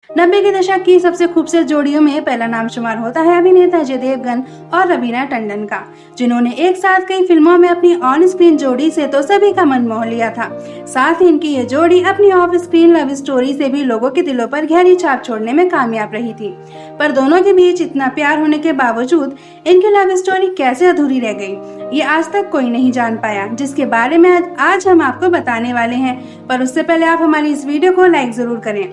90 के दशक की सबसे खूबसूरत जोड़ियों में पहला नाम शुमार होता है अभिनेता अजय देवगन और रवीना टंडन का, जिन्होंने एक साथ कई फिल्मों में अपनी ऑन स्क्रीन जोड़ी से तो सभी का मन मोह लिया था। साथ ही इनकी ये जोड़ी अपनी ऑफ स्क्रीन लव स्टोरी से भी लोगों के दिलों पर गहरी छाप छोड़ने में कामयाब रही थी। पर दोनों के बीच इतना प्यार होने के बावजूद इनकी लव स्टोरी कैसे अधूरी रह गई, ये आज तक कोई नहीं जान पाया, जिसके बारे में आज हम आपको बताने वाले हैं। पर उससे पहले आप हमारी इस वीडियो को लाइक जरूर करें।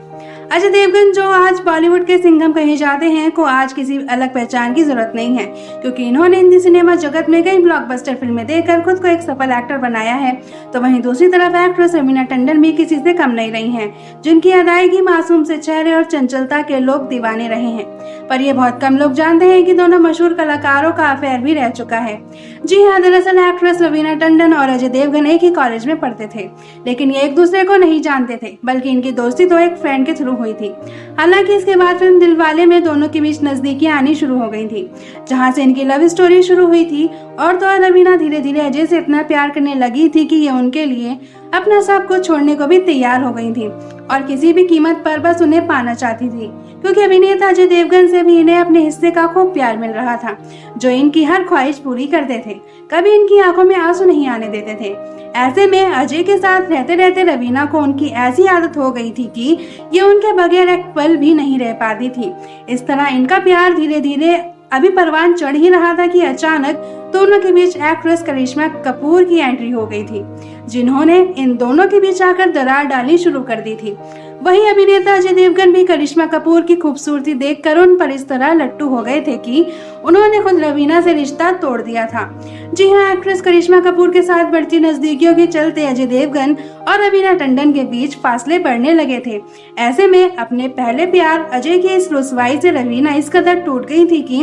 अजय देवगन, जो आज बॉलीवुड के सिंघम कहे जाते हैं, को आज किसी अलग पहचान की जरूरत नहीं है, क्योंकि इन्होंने हिंदी सिनेमा जगत में कई ब्लॉकबस्टर फिल्में देकर खुद को एक सफल एक्टर बनाया है। तो वहीं दूसरी तरफ एक्ट्रेस रवीना टंडन भी किसी से कम नहीं रही हैं, जिनकी अदायगी, मासूम से चेहरे और चंचलता के लोग दीवाने रहे हैं। पर ये बहुत कम लोग जानते हैं कि दोनों मशहूर कलाकारों का अफेयर भी रह चुका है। जी हाँ, दरअसल एक्ट्रेस रवीना टंडन और अजय देवगन एक ही कॉलेज में पढ़ते थे, लेकिन ये एक दूसरे को नहीं जानते थे, बल्कि इनकी दोस्ती तो एक फ्रेंड के थ्रू हुई थी। हालांकि इसके बाद फिल्म दिलवाले में दोनों के बीच नजदीकियां आनी शुरू हो गई थी, जहां से इनकी लव स्टोरी शुरू हुई थी। और तो रवीना धीरे धीरे अजय से इतना प्यार करने लगी थी कि ये उनके लिए अपना सब कुछ छोड़ने को भी तैयार हो गई थी और किसी भी कीमत पर बस उन्हें पाना चाहती थी, क्योंकि अभिनेता अजय देवगन से भी इन्हें अपने हिस्से का खूब प्यार मिल रहा था, जो इनकी हर ख्वाहिश पूरी करते थे, कभी इनकी आंखों में आंसू नहीं आने देते थे। ऐसे में अजय के साथ रहते रहते रवीना को उनकी ऐसी आदत हो गई थी कि ये उनके बगैर एक पल भी नहीं रह पाती थी। इस तरह इनका प्यार धीरे धीरे अभी परवान चढ़ ही रहा था कि अचानक दोनों के बीच एक्ट्रेस करिश्मा कपूर की एंट्री हो गई थी, जिन्होंने इन दोनों के बीच आकर दरार डालनी शुरू कर दी थी। वहीं अभिनेता अजय देवगन भी करिश्मा कपूर की खूबसूरती देखकर उन पर इस तरह लट्टू हो गए थे कि उन्होंने खुद रवीना से रिश्ता तोड़ दिया था। जी हाँ, एक्ट्रेस करिश्मा कपूर के साथ बढ़ती नजदीकियों के चलते अजय देवगन और रवीना टंडन के बीच फासले बढ़ने लगे थे। ऐसे में अपने पहले प्यार अजय की इस रुसवाई से रवीना इस कदर टूट गई थी कि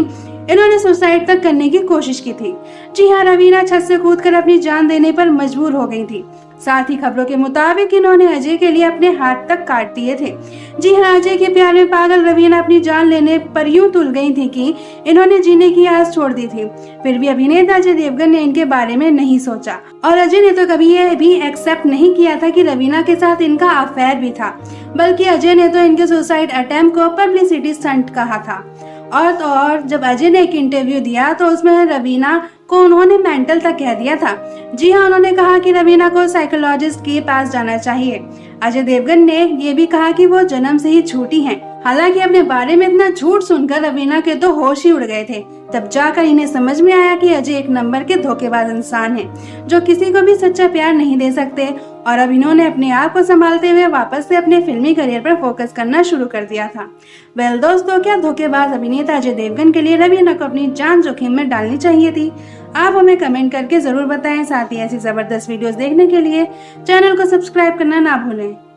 इन्होंने सुसाइड तक करने की कोशिश की थी। जी हाँ, रवीना छत से कूदकर अपनी जान देने पर मजबूर हो गई थी। साथ ही खबरों के मुताबिक इन्होंने अजय के लिए अपने हाथ तक काट दिए थे। जी हाँ, अजय के प्यार में पागल रवीना अपनी जान लेने पर यूं तुल गई थी कि इन्होंने जीने की आस छोड़ दी थी। फिर भी अभिनेता अजय देवगन ने इनके बारे में नहीं सोचा, और अजय ने तो कभी ये भी एक्सेप्ट नहीं किया था कि रवीना के साथ इनका अफेयर भी था, बल्कि अजय ने तो इनके सुसाइड अटेम्प्ट को पब्लिसिटी स्टंट कहा था। और तो और जब अजय ने एक इंटरव्यू दिया तो उसमें रवीना को उन्होंने मेंटल तक कह दिया था। जी हाँ, उन्होंने कहा कि रवीना को साइकोलॉजिस्ट के पास जाना चाहिए। अजय देवगन ने ये भी कहा कि वो जन्म से ही झूठी हैं। हालांकि अपने बारे में इतना झूठ सुनकर रवीना के तो होश ही उड़ गए थे। तब जाकर इन्हें समझ में आया कि अजय एक नंबर के धोखेबाज इंसान है, जो किसी को भी सच्चा प्यार नहीं दे सकते। और अब इन्होंने अपने आप को संभालते हुए वापस से अपने फिल्मी करियर पर फोकस करना शुरू कर दिया था। वेल दोस्तों, क्या धोखेबाज अभिनेता अजय देवगन के लिए रवीना को अपनी जान जोखिम में डालनी चाहिए थी? आप हमें कमेंट करके जरूर बताएं। साथ ही ऐसी जबरदस्त वीडियोस देखने के लिए चैनल को सब्सक्राइब करना ना भूलें।